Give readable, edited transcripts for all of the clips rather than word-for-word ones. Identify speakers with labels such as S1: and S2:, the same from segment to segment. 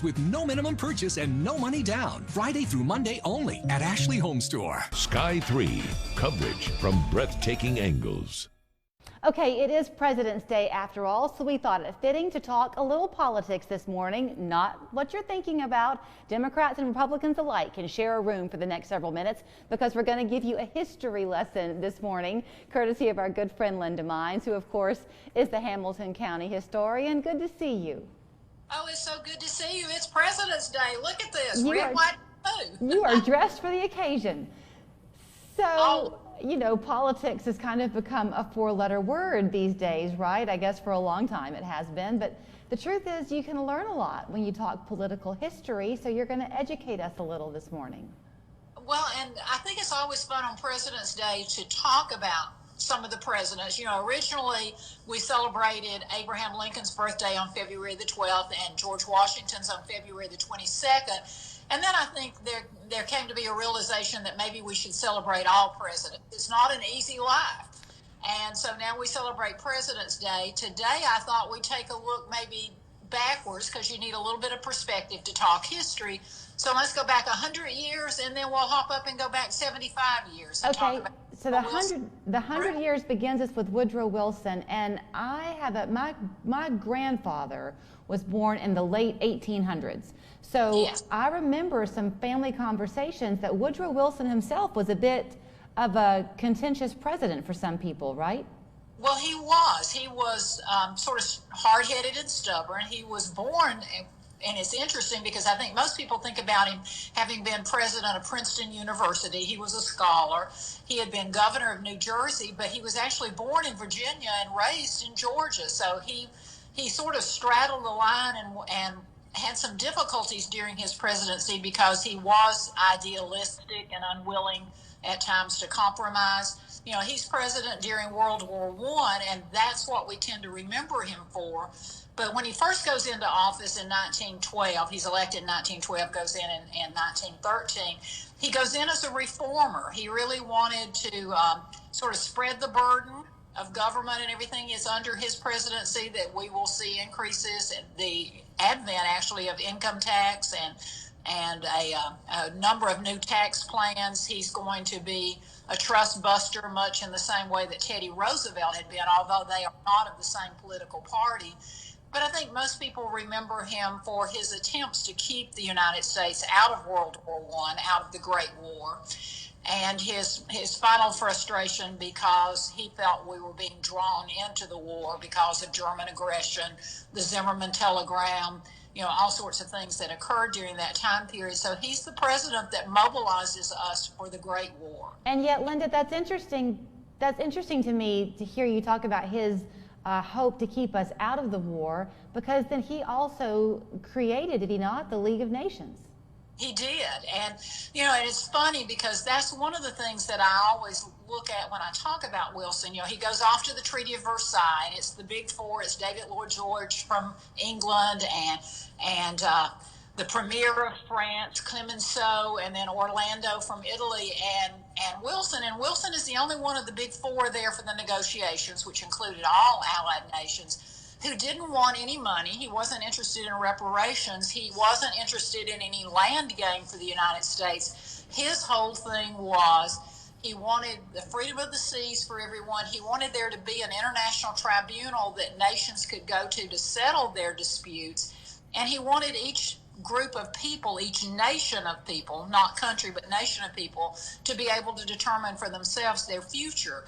S1: with no minimum purchase and no money down. Friday through Monday only at Ashley Home Store.
S2: Sky 3, coverage from breathtaking angles.
S3: Okay, it is President's Day after all, so we thought it fitting to talk a little politics this morning. Not what you're thinking about. Democrats and Republicans alike can share a room for the next several minutes because we're going to give you a history lesson this morning, courtesy of our good friend Linda Mines, who of course is the Hamilton County historian. Good to see you.
S4: Oh, it's so good to see you. It's President's Day. Look at this. Red, white, blue.
S3: You are dressed for the occasion. So, you know, politics has kind of become a four-letter word these days, right? I guess for a long time it has been. But the truth is you can learn a lot when you talk political history. So you're going to educate us a little this morning.
S4: Well, and I think it's always fun on President's Day to talk about some of the presidents. You know, originally we celebrated Abraham Lincoln's birthday on February the 12th and George Washington's on February the 22nd. And then I think there came to be a realization that maybe we should celebrate all presidents. It's not an easy life. And so now we celebrate President's Day. Today I thought we'd take a look maybe backwards because you need a little bit of perspective to talk history. So let's go back 100 years and then we'll hop up and go back 75 years. And
S3: okay, so the 100 years begins us with Woodrow Wilson. And I have my grandfather was born in the late 1800s. So yes. I remember some family conversations that Woodrow Wilson himself was a bit of a contentious president for some people, right?
S4: Well, he was. He was sort of hard-headed and stubborn. He was born, and it's interesting because I think most people think about him having been president of Princeton University. He was a scholar. He had been governor of New Jersey, but he was actually born in Virginia and raised in Georgia. So he sort of straddled the line and had some difficulties during his presidency because he was idealistic and unwilling at times to compromise. You know, he's president during World War I, and that's what we tend to remember him for. But when he first goes into office in 1912, he's elected in 1912, goes in 1913, he goes in as a reformer. He really wanted to sort of spread the burden of government and everything. Is under his presidency that we will see increases in the advent actually of income tax and a number of new tax plans. He's going to be a trust buster, much in the same way that Teddy Roosevelt had been, although they are not of the same political party. But I think most people remember him for his attempts to keep the United States out of World War I, out of the Great War, and his final frustration because he felt we were being drawn into the war because of German aggression, the Zimmerman telegram, you know, all sorts of things that occurred during that time period. So he's the president that mobilizes us for the Great War.
S3: And yet, Linda, that's interesting. That's interesting to me to hear you talk about his hope to keep us out of the war, because then he also created, did he not, the League of Nations?
S4: He did. And, you know, and it's funny because that's one of the things that I always look at when I talk about Wilson. You know, he goes off to the Treaty of Versailles, and it's the big four. It's David Lloyd George from England and the Premier of France, Clemenceau, and then Orlando from Italy, and Wilson. And Wilson is the only one of the big four there for the negotiations, which included all allied nations, who didn't want any money. He wasn't interested in reparations. He wasn't interested in any land gain for the United States. His whole thing was he wanted the freedom of the seas for everyone. He wanted there to be an international tribunal that nations could go to settle their disputes. And he wanted each group of people, each nation of people, not country, but nation of people, to be able to determine for themselves their future.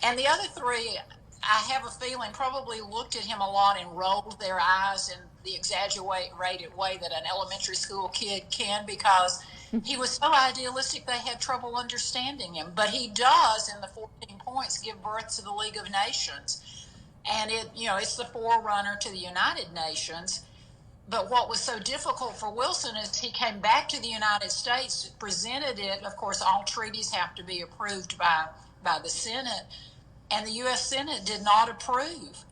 S4: And the other three, I have a feeling, probably looked at him a lot and rolled their eyes in the exaggerated way that an elementary school kid can, because he was so idealistic they had trouble understanding him. But he does, in the 14 points, give birth to the League of Nations. And it's the forerunner to the United Nations. But what was so difficult for Wilson is he came back to the United States, presented it. Of course, all treaties have to be approved by the Senate. And the U.S. Senate did not approve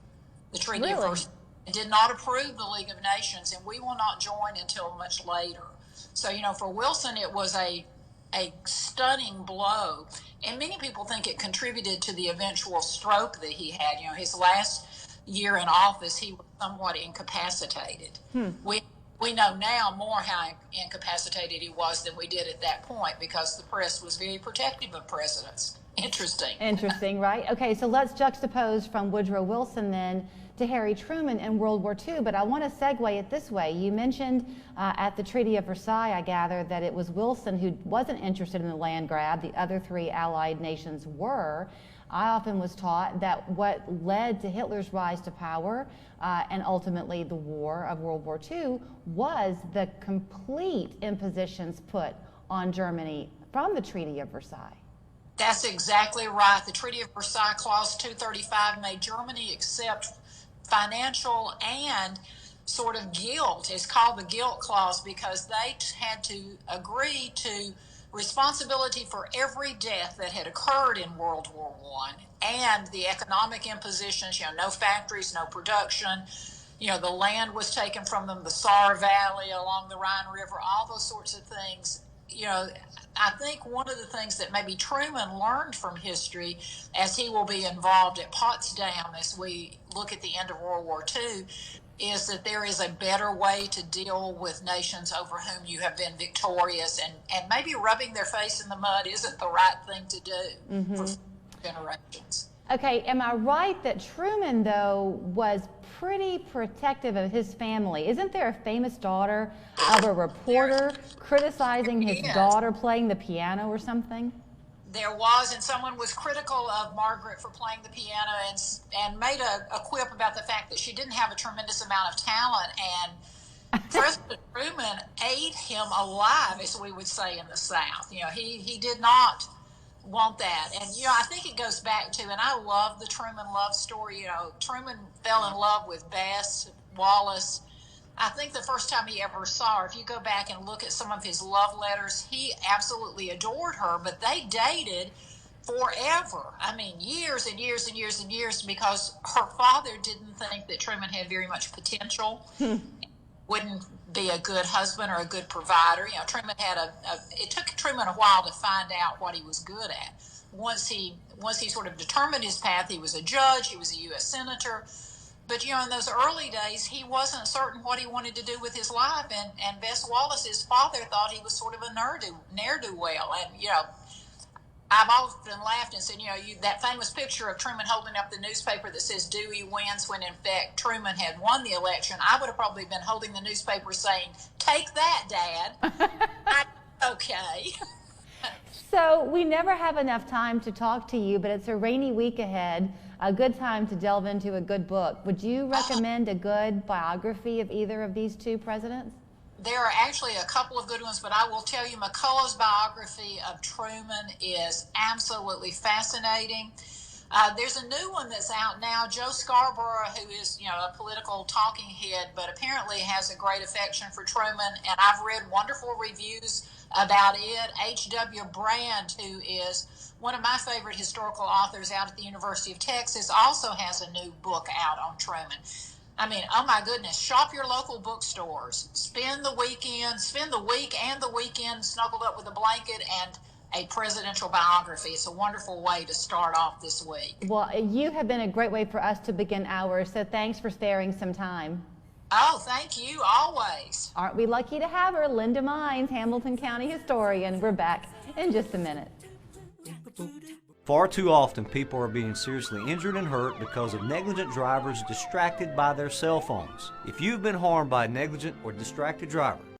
S4: the Treaty of Versailles. It did not approve the League of Nations, and we will not join until much later. So, for Wilson, it was a stunning blow. And many people think it contributed to the eventual stroke that he had. His last year in office, he was somewhat incapacitated. We We know now more how incapacitated he was than we did at that point because the press was very protective of presidents. Interesting.
S3: Interesting, right? Okay, so let's juxtapose from Woodrow Wilson then to Harry Truman in World War II, but I want to segue it this way. You mentioned at the Treaty of Versailles, I gather, that it was Wilson who wasn't interested in the land grab. The other three Allied nations were. I often was taught that what led to Hitler's rise to power and ultimately the war of World War II was the complete impositions put on Germany from the Treaty of Versailles.
S4: That's exactly right. The Treaty of Versailles, Clause 235, made Germany accept financial and sort of guilt. It's called the guilt clause because they had to agree to responsibility for every death that had occurred in World War I and the economic impositions, no factories, no production. The land was taken from them, the Saar Valley along the Rhine River, all those sorts of things. I think one of the things that maybe Truman learned from history, as he will be involved at Potsdam as we look at the end of World War II, is that there is a better way to deal with nations over whom you have been victorious, and maybe rubbing their face in the mud isn't the right thing to do for generations.
S3: Okay, am I right that Truman, though, was pretty protective of his family? Isn't there a famous daughter of a reporter criticizing his daughter playing the piano or something?
S4: There was, and someone was critical of Margaret for playing the piano and made a quip about the fact that she didn't have a tremendous amount of talent, and President Truman ate him alive, as we would say in the South. He did not want that. And, I think it goes back to, and I love the Truman love story. Truman fell in love with Bess Wallace. I think the first time he ever saw her, if you go back and look at some of his love letters, he absolutely adored her, but they dated forever. I mean, years and years and years and years, because her father didn't think that Truman had very much potential, wouldn't be a good husband or a good provider. Truman had it took Truman a while to find out what he was good at. Once he sort of determined his path, he was a judge, he was a U.S. senator. But, in those early days, he wasn't certain what he wanted to do with his life. And Bess Wallace's father thought he was sort of a ne'er-do-well. And, I've often laughed and said, that famous picture of Truman holding up the newspaper that says Dewey wins, when in fact Truman had won the election, I would have probably been holding the newspaper saying, "Take that, Dad." Okay.
S3: So we never have enough time to talk to you, but it's a rainy week ahead, a good time to delve into a good book. Would you recommend a good biography of either of these two presidents?
S4: There are actually a couple of good ones, but I will tell you McCullough's biography of Truman is absolutely fascinating. There's a new one that's out now. Joe Scarborough, who is, a political talking head, but apparently has a great affection for Truman, and I've read wonderful reviews about it. H.W. Brand, who is one of my favorite historical authors out at the University of Texas, also has a new book out on Truman. I mean, oh my goodness, shop your local bookstores. Spend the week and the weekend snuggled up with a blanket and a presidential biography. It's a wonderful way to start off this week.
S3: Well, you have been a great way for us to begin ours, so thanks for sparing some time.
S4: Oh, thank you, always.
S3: Aren't we lucky to have her? Linda Mines, Hamilton County historian. We're back in just a minute.
S5: Far too often, people are being seriously injured and hurt because of negligent drivers distracted by their cell phones. If you've been harmed by a negligent or distracted driver,